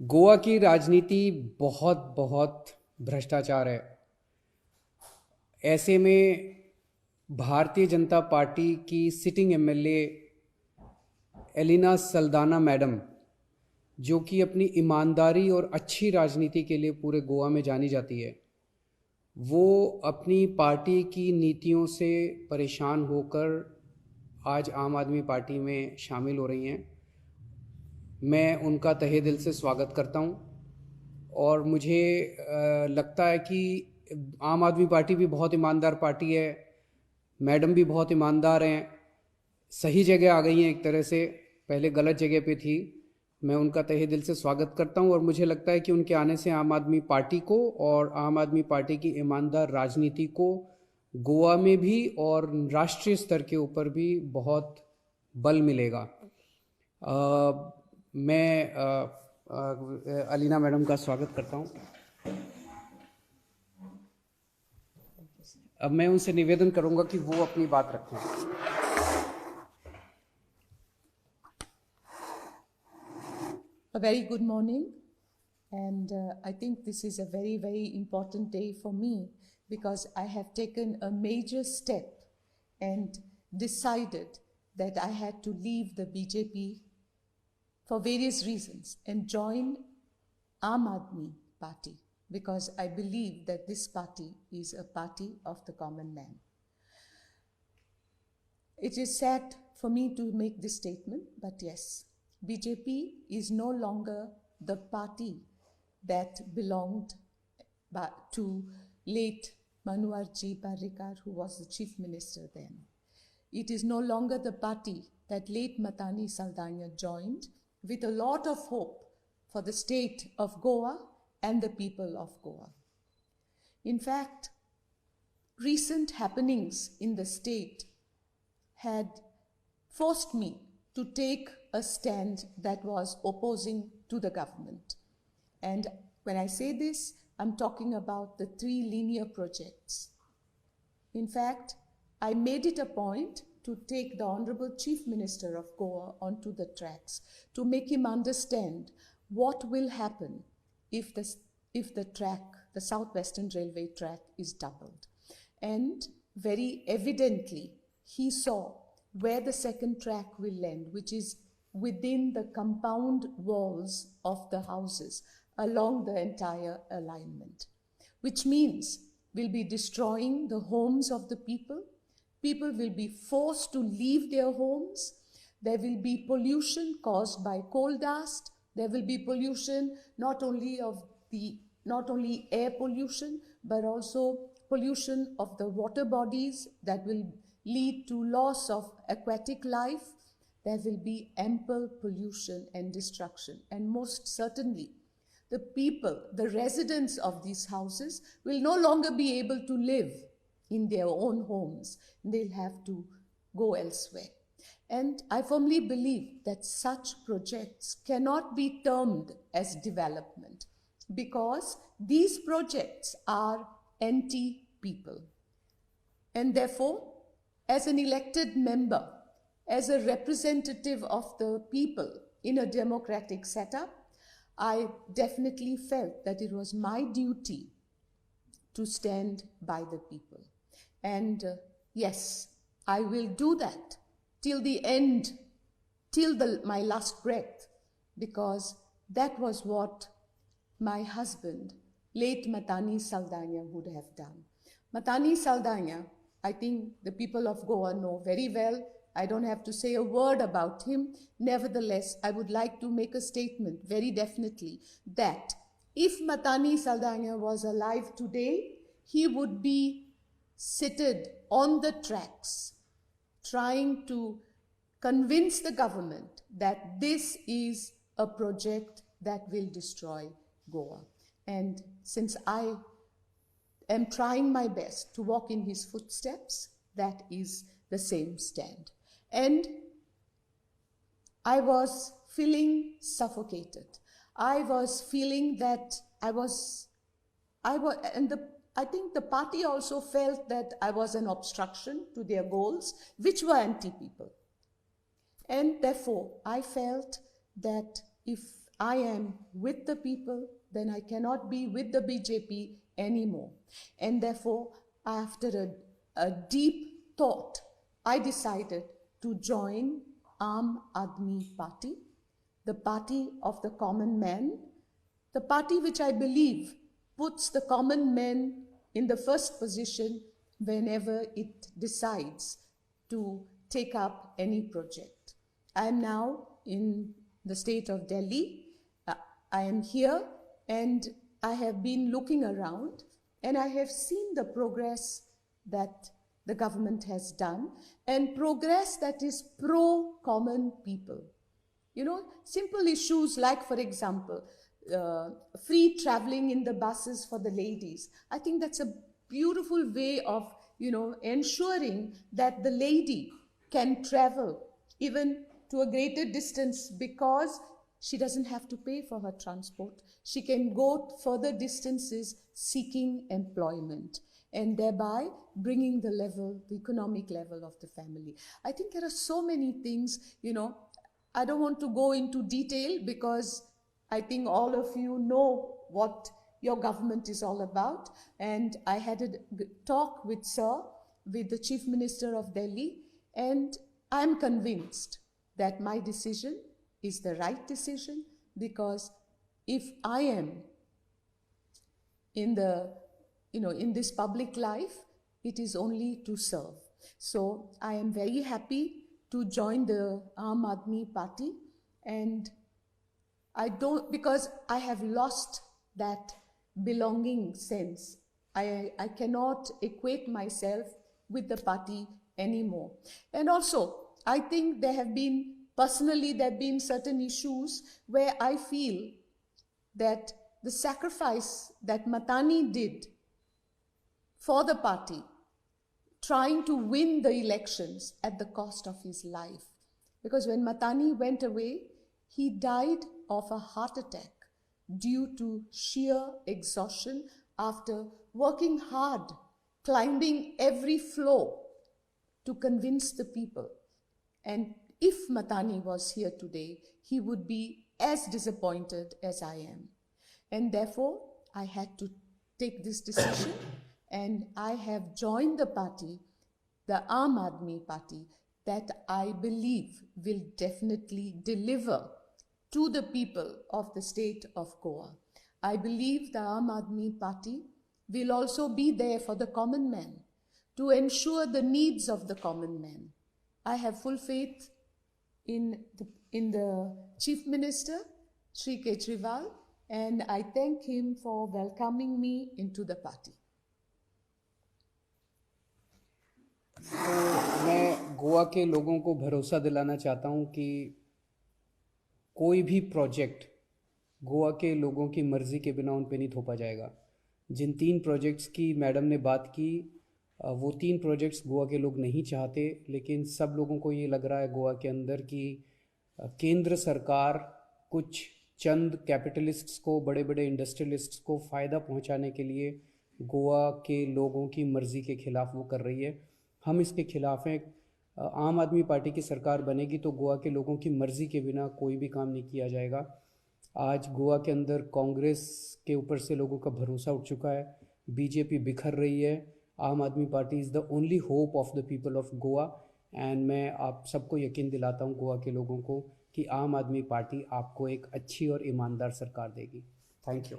गोवा की राजनीति बहुत बहुत भ्रष्टाचार है। ऐसे में भारतीय जनता पार्टी की sitting MLA Elina Saldanha madam, जो कि अपनी ईमानदारी और अच्छी राजनीति के लिए पूरे गोवा में जानी जाती है, वो अपनी पार्टी की नीतियों से परेशान होकर आज आम आदमी पार्टी में शामिल हो रही हैं। मैं उनका तहे दिल से स्वागत करता हूं और मुझे लगता है कि आम आदमी पार्टी भी बहुत ईमानदार पार्टी है, मैडम भी बहुत ईमानदार हैं, सही जगह आ गई हैं एक तरह से, पहले गलत जगह पे थी। मैं उनका तहे दिल से स्वागत करता हूं और मुझे लगता है कि उनके आने से आम आदमी पार्टी को और आम आदमी पार्टी की ईमानदार राजनीति को गोवा में भी और राष्ट्रीय स्तर के ऊपर भी बहुत बल मिलेगा। मैं अलीना मैडम का स्वागत करता हूं। अब मैं उनसे निवेदन करूंगा कि वो अपनी बात रखें। A very good morning, and I think this is a very, very important day for me because I have taken a major step and decided that I had to leave the BJP for various reasons and join Aam Aadmi Party because I believe that this party is a party of the common man. It is sad for me to make this statement, but yes, BJP is no longer the party that belonged to late Manoharji Parrikar, who was the chief minister then. It is no longer the party that late Matani Saldana joined with a lot of hope for the state of Goa and the people of Goa. In fact, recent happenings in the state had forced me to take a stand that was opposing to the government. And when I say this, I'm talking about the 3 linear projects. In fact, I made it a point to take the Honorable Chief Minister of Goa onto the tracks to make him understand what will happen if the track, the Southwestern Railway track, is doubled. And very evidently, he saw where the second track will end, which is within the compound walls of the houses along the entire alignment, which means we'll be destroying the homes of the people. People will be forced to leave their homes. There will be pollution caused by coal dust. There will be pollution not only air pollution, but also pollution of the water bodies that will lead to loss of aquatic life. There will be ample pollution and destruction. And most certainly, the people, the residents of these houses will no longer be able to live in their own homes. They'll have to go elsewhere. And I firmly believe that such projects cannot be termed as development because these projects are anti-people. And therefore, as an elected member, as a representative of the people in a democratic setup, I definitely felt that it was my duty to stand by the people. And yes, I will do that till the end, till my last breath, because that was what my husband, late Matani Saldana, would have done. Matani Saldana, I think the people of Goa know very well. I don't have to say a word about him. Nevertheless, I would like to make a statement very definitely that if Matani Saldana was alive today, he would be seated on the tracks trying to convince the government that this is a project that will destroy Goa. And since I am trying my best to walk in his footsteps, that is the same stand. And I was feeling suffocated. I was feeling that I think the party also felt that I was an obstruction to their goals, which were anti-people. And therefore, I felt that if I am with the people, then I cannot be with the BJP anymore. And therefore, after a deep thought, I decided to join Aam Aadmi Party, the party of the common man, the party which I believe puts the common man in the first position whenever it decides to take up any project. I am now in the state of Delhi. I am here and I have been looking around and I have seen the progress that the government has done and progress that is pro-common people. You know, simple issues like, for example, free traveling in the buses for the ladies. I think that's a beautiful way of, ensuring that the lady can travel even to a greater distance because she doesn't have to pay for her transport. She can go further distances seeking employment and thereby bringing the economic level of the family. I think there are so many things, I don't want to go into detail because I think all of you know what your government is all about. And I had a talk with the Chief Minister of Delhi, and I'm convinced that my decision is the right decision because if I am in this public life, it is only to serve. So I am very happy to join the Aam Aadmi Party, and because I have lost that belonging sense. I cannot equate myself with the party anymore. And also, I think there have been certain issues where I feel that the sacrifice that Matani did for the party, trying to win the elections at the cost of his life. Because when Matani went away, he died of a heart attack due to sheer exhaustion after working hard, climbing every floor to convince the people. And if Matani was here today, he would be as disappointed as I am. And therefore, I had to take this decision and I have joined the party, the Aam Aadmi Party, that I believe will definitely deliver to the people of the state of Goa. I believe the Aam Aadmi Party will also be there for the common man, to ensure the needs of the common man. I have full faith in the Chief Minister, Shri Kejriwal, and I thank him for welcoming me into the party. तो मैं गोवा के लोगों को भरोसा दिलाना चाहता हूं कि कोई भी प्रोजेक्ट गोवा के लोगों की मर्ज़ी के बिना उन पे नहीं थोपा जाएगा। जिन 3 प्रोजेक्ट्स की मैडम ने बात की, वो 3 प्रोजेक्ट्स गोवा के लोग नहीं चाहते, लेकिन सब लोगों को ये लग रहा है गोवा के अंदर कि केंद्र सरकार कुछ चंद कैपिटलिस्ट्स को, बड़े बड़े इंडस्ट्रियलिस्ट्स को फ़ायदा पहुंचाने के लिए गोवा के लोगों की मर्ज़ी के ख़िलाफ़ वो कर रही है। हम इसके ख़िलाफ़ हैं। आम आदमी पार्टी की सरकार बनेगी तो गोवा के लोगों की मर्ज़ी के बिना कोई भी काम नहीं किया जाएगा। आज गोवा के अंदर कांग्रेस के ऊपर से लोगों का भरोसा उठ चुका है, बीजेपी बिखर रही है। आम आदमी party is the only hope of the people of Goa, and मैं आप सबको यकीन दिलाता हूँ गोवा के लोगों को कि आम आदमी पार्टी आपको एक अच्छी और ईमानदार सरकार देगी। Thank you.